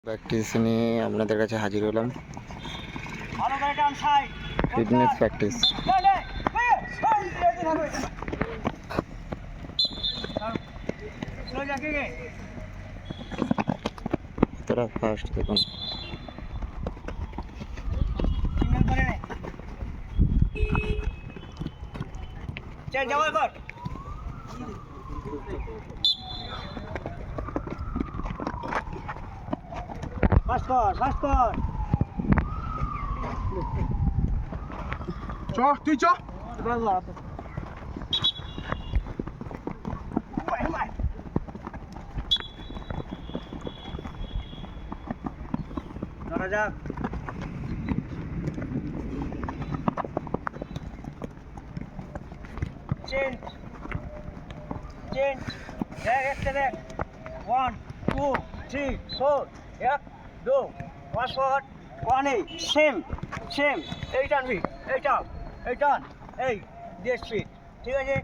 Practice নিয়ে আপনাদের কাছে হাজির হলাম। Fitness practice. তোরা ফার্স্ট দেখুন। তুই চ ধরা যাক। চেঞ্জ চেঞ্জ দেখ একটা দেখ 1 2 3 4 1 2 পাঁচ ফট 1 এই সেম সেম এই টানবি এই টান এই টান এই দিয়ে স্পিড ঠিক আছে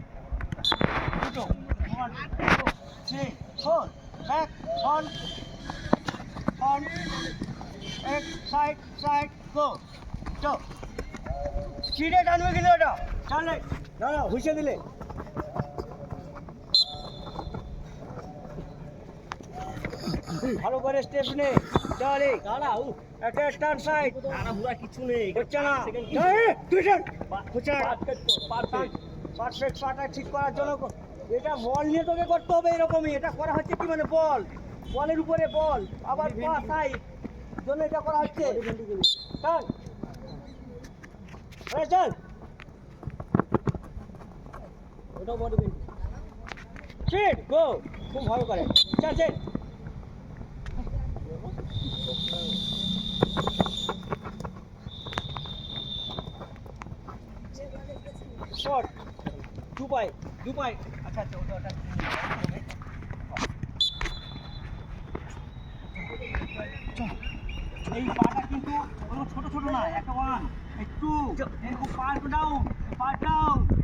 দুটো 1 2 3 4 ব্যাক অন অন এক সাইড সাইড গো চো স্পিডে টানবে কিন্তু এটা চলে দাঁড়া হুইসে দিলে ভালো করে স্টেপ নে চলে দাঁড়াও একটা স্টার্ট সাইড দাঁড়া পুরো কিছু নেই হচ্ছে না তুই পারফেক্ট পাটা ঠিক করার জন্য এটা বল নিয়ে তোকে করতে হবে এরকমই এটা করা হচ্ছে কি মানে বল বলের উপরে বল আবার পা সাইড জন্য এটা করা হচ্ছে চল চল ওটা বডি বিল্ডিং শিট গো খুব ভালো করে চল চল শর্ট দুপাই আচ্ছা আচ্ছা ওটা এই পাটা কিন্তু ছোট ছোট না একটা ওয়ান একটু এরকম পার্ট ডাউন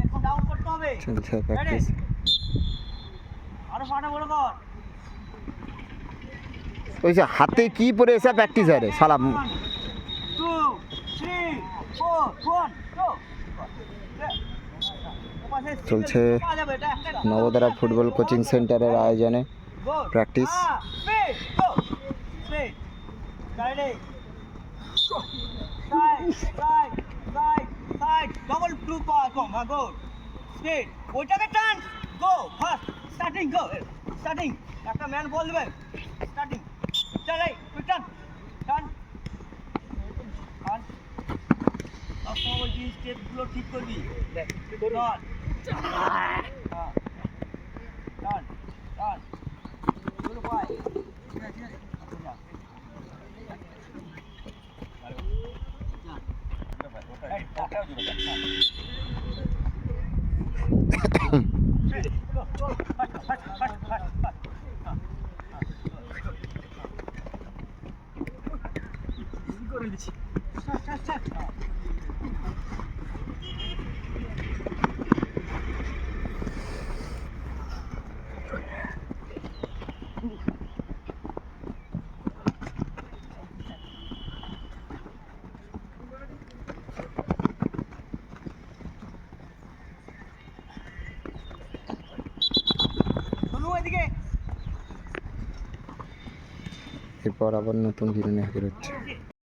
এরকম ডাউন করতে হবে চলছে প্র্যাকটিস। আরো পাটা বড় কর ওই যে হাতে কি পরে এসে প্র্যাকটিস হয় রে সালাম। 2 3 4 1 2 চলছে নবদ্বীপ ফুটবল কোচিং সেন্টারের আয়োজনে প্র্যাকটিস। ওইটাকে টান গো ফার্স্ট স্টার্টিং গো স্টার্টিং একটা ম্যান বল দেবে স্টার্টিং চল এই তুই টান টান টান আপনার ওই যে স্টেপগুলো ঠিক করবি টান টান টান গুলো পায় ঠিক আছে করে দিচ্ছি এরপর আবার নতুন ভিডিও নিয়ে হাজির হচ্ছে।